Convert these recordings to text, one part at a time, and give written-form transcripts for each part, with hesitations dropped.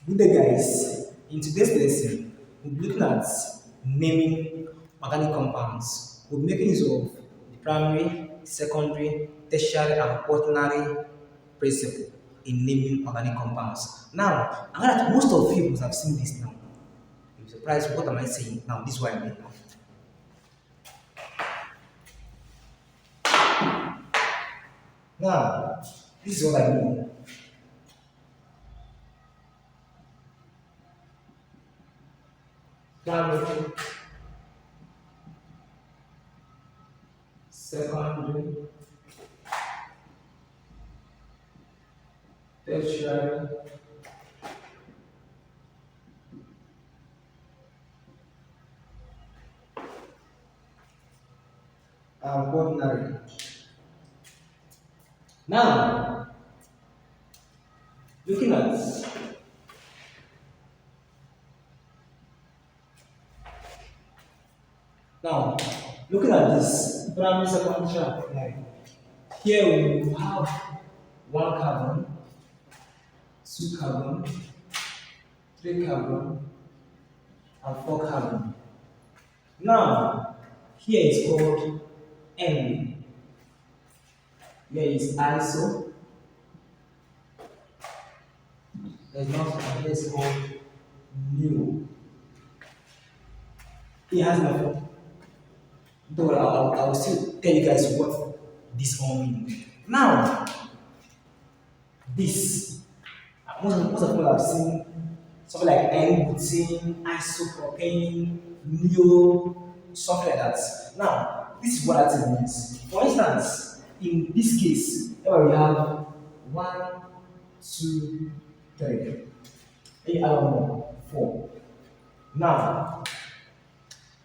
Good day, guys. In today's lesson, we'll be looking at naming organic compounds. We'll be making use of the primary, secondary, tertiary, and quaternary principle in naming organic compounds. Now, I know that most of you must have seen this now. You'll be surprised, what am I saying now? This is what I mean now. Now, this is what I mean. Primary, secondary, tertiary, and quaternary. Now, looking at now looking at this primary, secondary, and quaternary. Here we have one carbon, two carbon, three carbon, and four carbon. Now, here is called N. Here is iso. There's not, here is called mu. Here has my phone. Though I will still tell you guys what this all means. Now, this, most of you have seen something like N-butene, isopropane, neo, something like that. Now, this is what that thing means. For instance, in this case, here we have one, two, three. Eight, more, four. Now,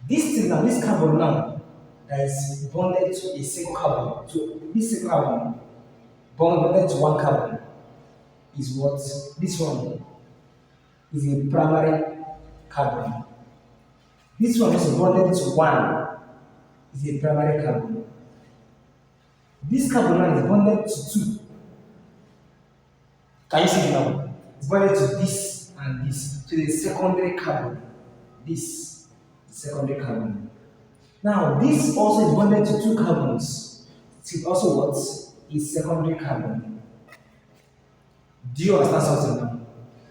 this thing now, this carbon now, that is bonded to a single carbon, to this single carbon, bonded to one carbon, is what this one is a primary carbon. This one is bonded to one, is a primary carbon. This carbon now is bonded to two. Can you see it now? It's bonded to this and this, to the secondary carbon. This secondary carbon. Now, this also is bonded to two carbons. It's also what is secondary carbon. Do you understand something now?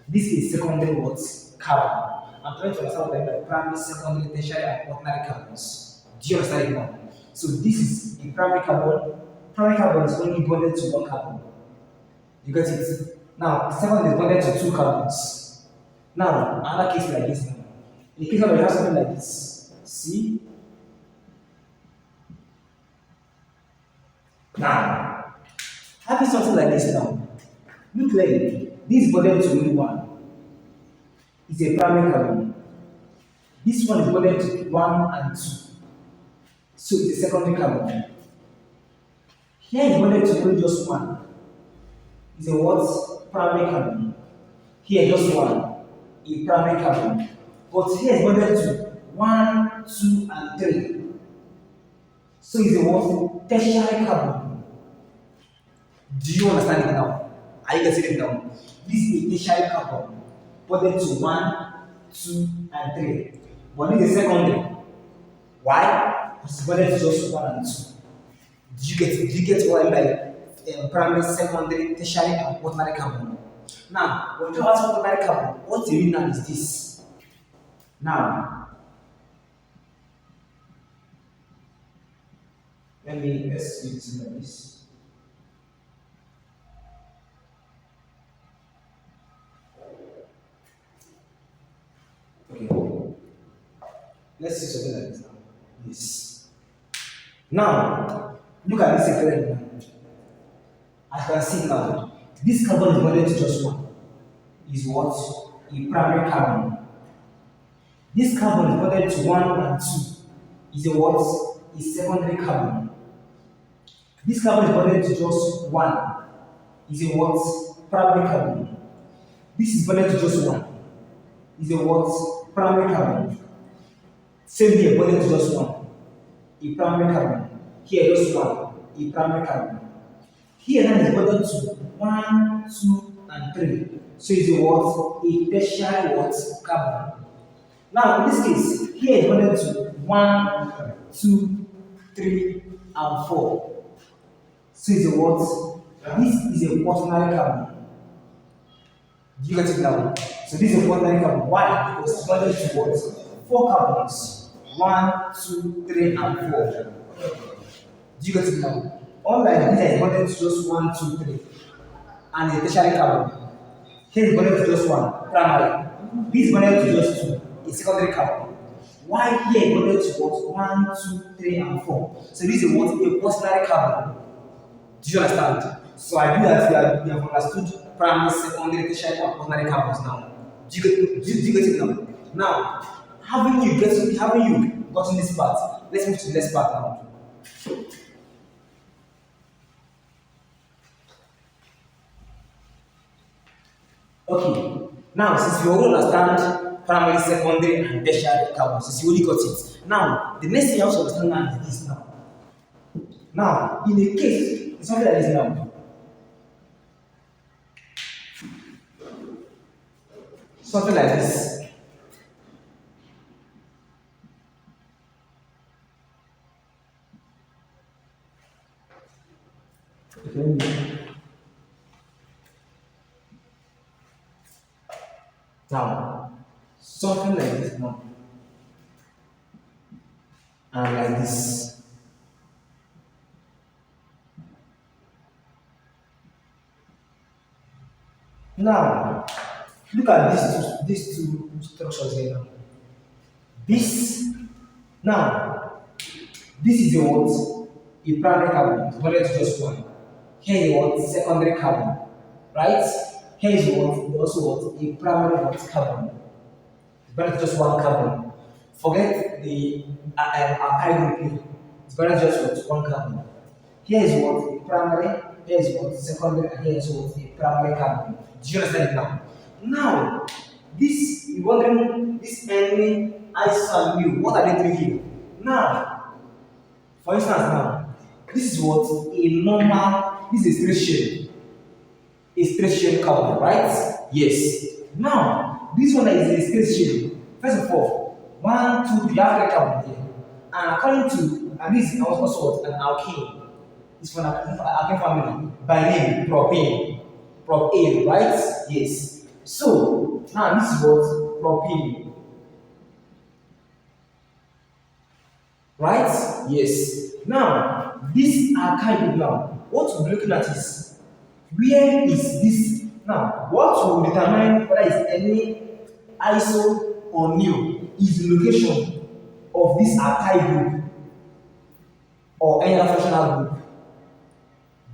This is secondary what? Carbon. I'm trying to understand what I mean by primary, secondary, tertiary, and quaternary carbons. Do you understand it now? So this is a primary carbon. Primary carbon is only bonded to one carbon. You get it? Now, second is bonded to two carbons. Now, another case like this now. In the case of we have something like this. See? Now, having something like this now, look clearly. This is bonded to only one. It's a primary carbon. This one is bonded to one and two. So it's a secondary carbon. Here is bonded to only just one. It's a what? Primary carbon. Here just one. A primary carbon. But here is bonded to one, two, and three. So it's a what? Tertiary carbon. Do you understand it now? Are you getting it now? This is a tertiary carbon, bonded to one, two, and three. But this is secondary. Why? Because it's bonded to just one and two. Do you get it? Do you get what I mean by primary, secondary, tertiary, and quaternary carbon? Now, when you talk about quaternary carbon, what you mean now is this. Now, let's do this like this. Okay. Let's see something like this now. This. Now, look at this again now. As you can see now, this carbon is bonded to just one. Is what? A primary carbon. This carbon is bonded to one and two. Is a what? A secondary carbon. This carbon is bonded to just one. Is a what? Primary carbon. This is bonded to just one. Is a what? Primary carbon. Same here, bonded to just one. A primary carbon. Here, just one. A primary carbon. Here, now is bonded to one, two, and 3. So it's a what? A tertiary what? Carbon. Now in this case, here is bonded to 1, 2, 3, and 4. So it's a what? This is a quaternary carbon. Do you get it now? So this is a quaternary carbon. Why? Because it's bonded to what? 4 carbons. 1, 2, 3, and 4. Do you get it now? Unlike this is bonded to just 1, 2, 3, and a tertiary carbon. Here is bonded to just 1, primary. This is bonded to just 2, a secondary carbon. Why here is bonded to what? 1, 2, 3, and 4. So this is what? A quaternary carbon. Do you understand? So I do that we have understood primary, secondary, tertiary, and quaternary carbons now. Do you get it now? Now, having you gotten this part, let's move to the next part now. Okay, now since you already understand primary, secondary, and tertiary carbons, since you already got it, now the next thing you have to understand now is this now. Now, in a case, it's something like this now. Something like this. Okay. Now, something like this now. And like this. Now, look at these two structures here now. This, now, this is a what? A primary carbon, it's bonded to just 1. Here is what? Secondary carbon, right? Here is what? Also what? A primary what? Carbon. It's bonded to just 1 carbon. Forget the alkyl group here. It's bonded to just what? 1 carbon. Here is what? A primary. Here is what? Secondary. And here is what? A primary carbon. Do you understand it now? Now, this, you wondering, this N, iso, and mu, what are they doing here? Now, for instance, now, this is what? A normal, this is a straight shape. A straight shape carbon, right? Yes. Now, this one is a straight shape. First of all, 1, 2, 3, have 3 carbon here. And according to, and this is also what? An alkene. It's from an alkene family by name propane. Propane, right? Yes. So now this is what? Propane. Right? Yes. Now this alkyl now, what we'll be looking at is where is this now? What will determine whether it's any iso or nu is the location of this alkyl group or any other functional group.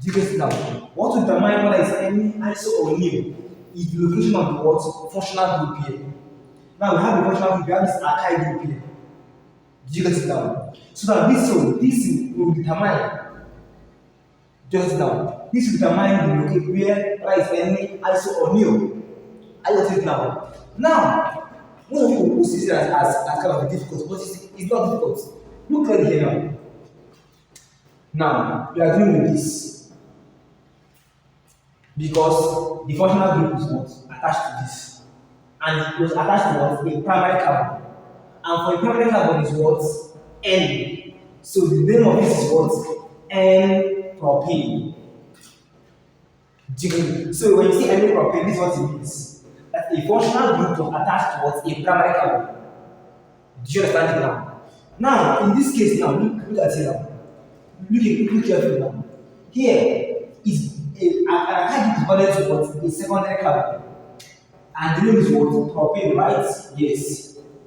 Do you get it now? What will determine whether it's any iso or nu is the location of the what? Functional group here. Now we have the functional group, we have this alkyl group here. Do you get it now? So now this will determine, just now, this will determine the location where is any iso or nu. I got it now. Now, most of you will see it as kind of difficult, but it's not difficult. Look at it here now. Now, we are dealing with this. Because the functional group is what? Attached to this. And it was attached to what? A primary carbon. And for a primary carbon is what? N. So the name of this is what? N-propane. So when you see N-propane, this is what it means. That a functional group was attached to what? A primary carbon. Do you understand it now? Now, in this case now, look at it now. Look carefully now. Here is an alkyl is bonded to what? A secondary carbon. And the name is what? Propane, right? Yes.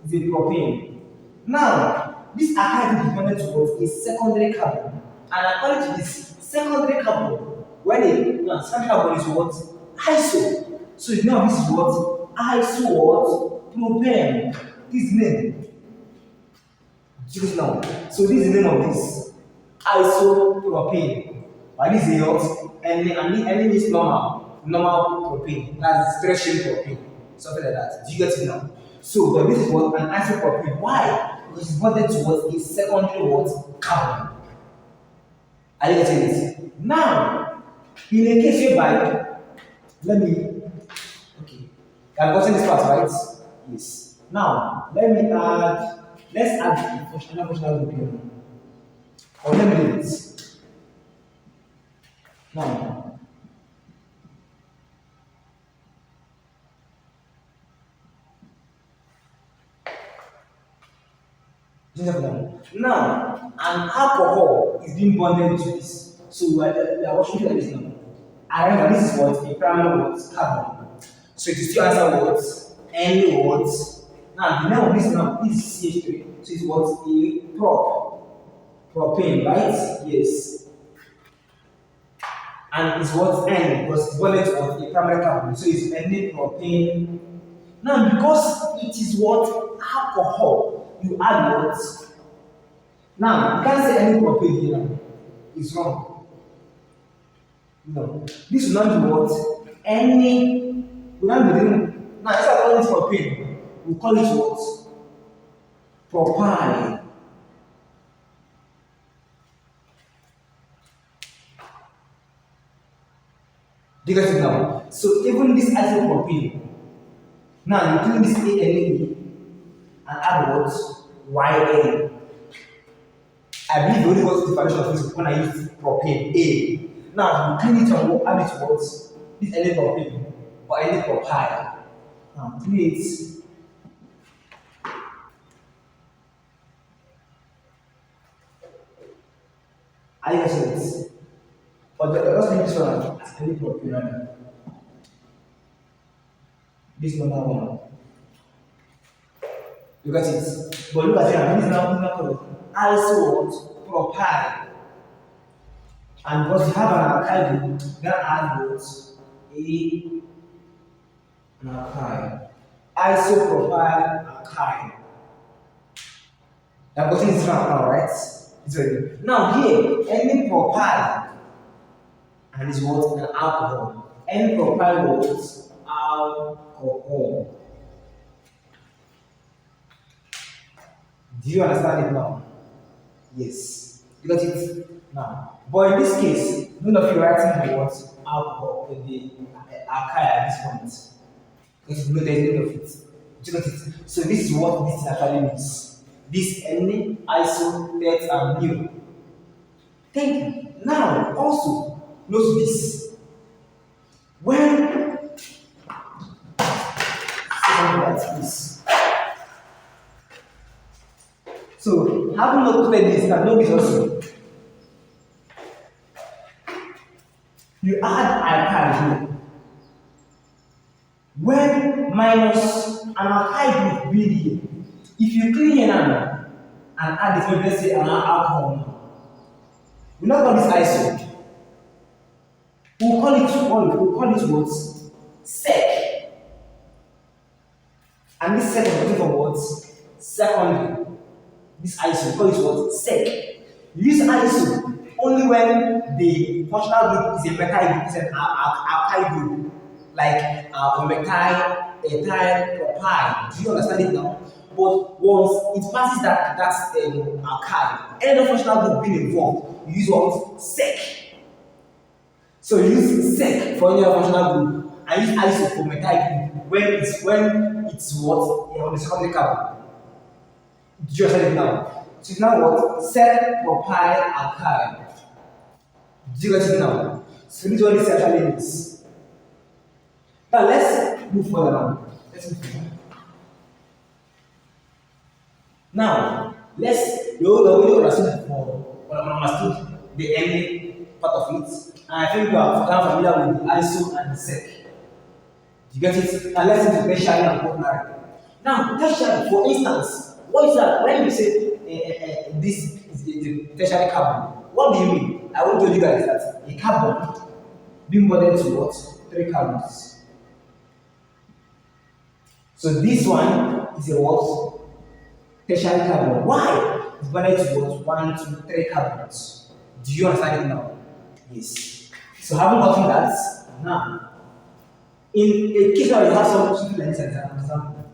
It's a propane. Now, this alkyl is bonded to what? A secondary carbon. And according to this secondary carbon, when a secondary carbon is what? Iso. So now this is what? Iso what? Propane. This name. Just now. So this is the name of this. Isopropane. But this is what? Any means normal propane. That's stretching propane. Something like that. Do you get it now? So but this is what? An isopropane. Why? Because it's bonded to what? A secondary what? Carbon. Are you getting it? Now, in a case whereby, let me You have gotten this part, right? Yes. Now, let's add the functional group here. Or let me do it. Now, now, an alcohol is being bonded to this. So we are watching like this now. I remember this is what a primary what carbon. So it is still answer what any what. Now the name of this now is CH3. So it's what a propane, right? Yes. And it's what N because it's bonded to what a primary carbon. So it's any propane. Now because it is what alcohol, you add what. Now, you can't say any propane here now. It's wrong. No. This will not be what? Any. We not be doing. Now, instead of calling it propane, we call it what? Propyl. Do you get it now? So, even this isopropane, now you clean this ANE and add what? YN. I believe you only got the definition of this when I use propane A. Now you clean it and add it to what? This any propane or any propyl. Now clean it. Are you getting it? But let's leave this one as any propane. This number one. You got it? But look at it, this is now called iso what? Propyl. And because you have an alkyl group, then add what? An alkyl. Isopropyl alkyl. Now, gotten this now, right? It's ready. Now, here, any propyl and is what? An alcohol. Any propyl was alcohol. Do you understand it now? Yes. You got it now. But in this case, none of you writing the words alcohol in the alkyl at this point. Because no, there is none of it. Do you got it? So this is what this actually means. This N, iso, Tert, and mu. Thank you. Now, also, note this. When something like this. So, having noted this, now know this also. You add alkyl here. When minus an alkyl group being here, if you clean here now and add this, let's say an alcohol now, we not call this iso. We'll call it what? Sec. And this second is for what? Secondary. This iso, we call it what? Sec. You use iso only when the functional group is a methyl group, is an alkyl group, like methyl, ethyl, propyl. Do you understand it now? But once it passes that's alkyl, any other functional group being involved, you use what? Sec. So you use sec for any other functional group and use iso for methyl group when it's what? On the secondary carbon. Do you understand it now? So it's now what? Sec, propyl, alkyl. Do you get it now? So this one is actually this. Now let's move further now. Let's move further. Now, you already understood understood the ending part of it. And I think you are familiar with the ISO and the SEC. You get it? Now let's see the tertiary and quaternary. Now, tertiary, for instance, what is that? When you say this is the tertiary carbon, what do you mean? I want to tell you guys that a carbon being bonded to what? 3 carbons. So this one is a what? Tertiary carbon. Why? It's bonded to what? 1, 2, 3 carbons. Do you understand it now? Yes. So having gotten that, now, in a case where you have something like this example,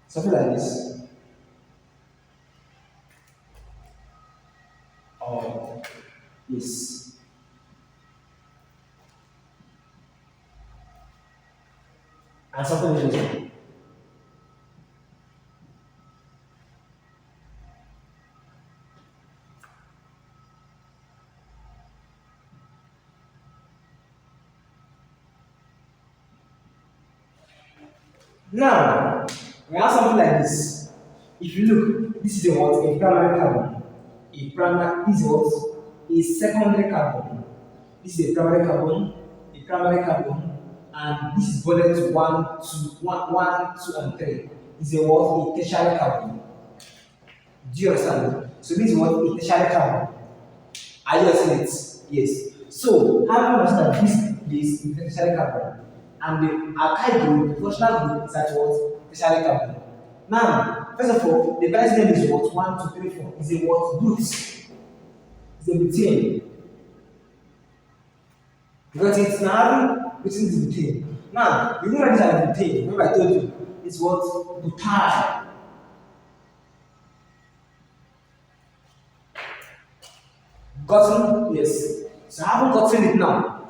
something like this. Oh, yes. and something interesting. Now, we have something like this. If you look, this is a what? A primary carbon. A primary, this is what? A secondary carbon. This is a primary carbon, and this is bonded to one, 2, and 3. Is a what? A tertiary carbon. Do you understand? So this is what? A tertiary carbon. Are you understanding it? Yes. So, having understand that this is the tertiary carbon, and the alkyl group, the functional group is at what? Tertiary carbon. Now, first of all, the base name is what? 1, 2, 3, 4. Is a what? Butane. It's a butane. Because it's now between the butane. Now, you know what is a butane? Remember I told you, it's what? Butyl. Gotten? Yes. So I haven't gotten it now.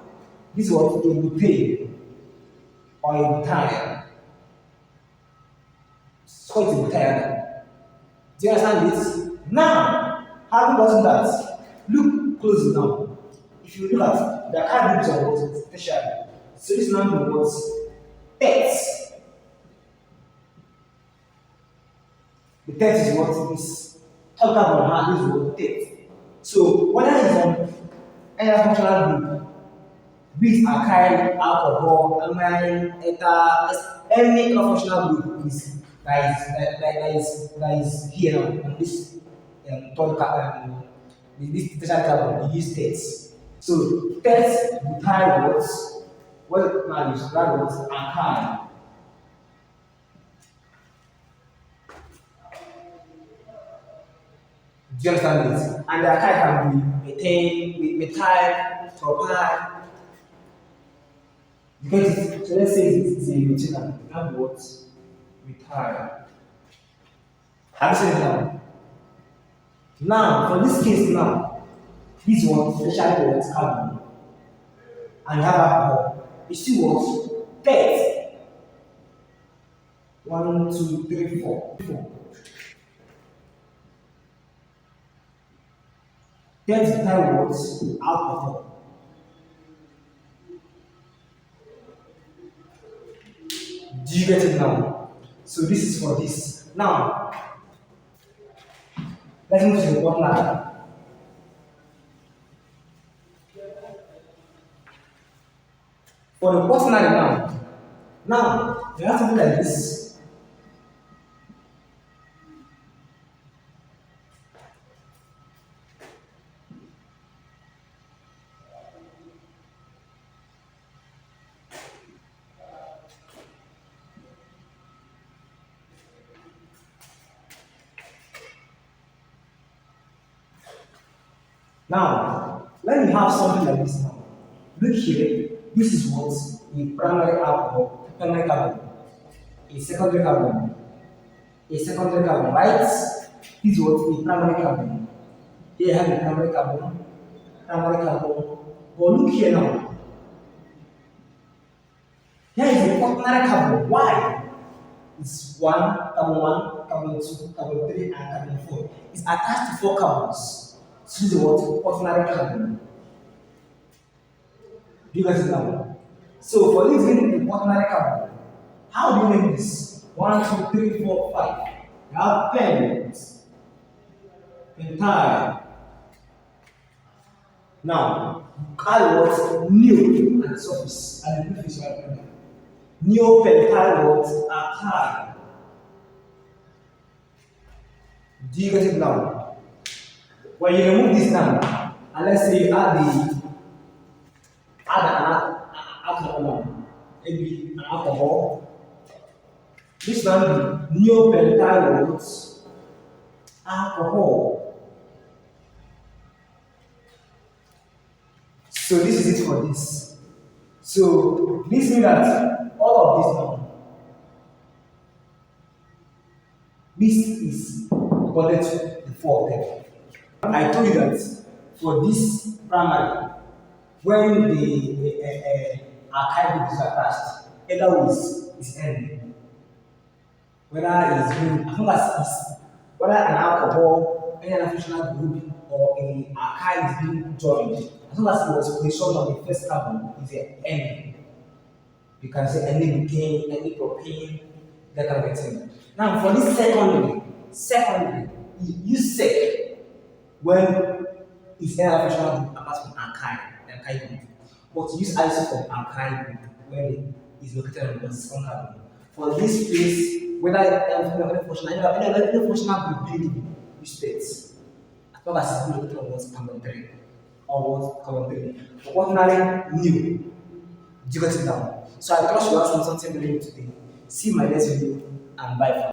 This is what? A butane or a butyl. It's called a butyl. Do you understand this? Now, having gotten that, look closely now. If you look at the card groups of what? Tertiary. So this number was Tert. The Tert is what is talk about how this is what Tert. So whether it's on any functional group, be it alkyl, alcohol, amine, ether, any other functional group that is here on this third carbon, this tertiary carbon, we use Tert. So Tert butyl what now is that was alkyl. Do you understand this? And the alkyl can be methane, methyl, propyl. You get it? So let's say it's a methyl. That what? Methyl. Have you seen it now? Now, for this case now, this one, especially what carbon, and you have alcohol, it still was Tert. 1, 2, 3, 4. Tert is what? Alcohol. Do you get it now? So this is for this. Now, let's move to the bottom. For the quaternary now you have something like this. Now, let me have something like this now. Look here, this is what a primary alcohol, primary carbon, a secondary carbon, right? This is what a primary carbon. Here I have a primary carbon. But look here now. Here is a quaternary carbon. Why? It's carbon 2, carbon 3, and carbon 4. It's attached to 4 carbons. So this is what quaternary carbon. Do you guys know? So for this getting a quaternary carbon, how do you name this? 1, 2, 3, 4, 5. You have pentyl. Now, add what? Neo at the surface and the prefix right there. Neopentyl what? Alkyl. Do you get it now? When you remove this now, and let's say you add an alcohol now, maybe an alcohol. This one be neopentyl what? Alcohol. So this is it for this. So this means that all of this now, this is bonded to the 4 of them. I told you that for this primary, when the alkyl group is attached, either is ending. Whether it's being, as long as it's whether an alcohol, any other functional group, or a archive is being joined, as long as it was positioned on the first carbon, is an ending. You can say any butane, any propane, that kind of thing. Now for this secondary, you say when it's an functional group apart from alkyl group. But use iso for alkyl group when it is located on the second carbon. For this place, whether any functional group building, use states. As long as it's located on one carbon 3 or one carbon 3. But ordinary new, you got it down. So I trust you have something very new today. See my next video and bye.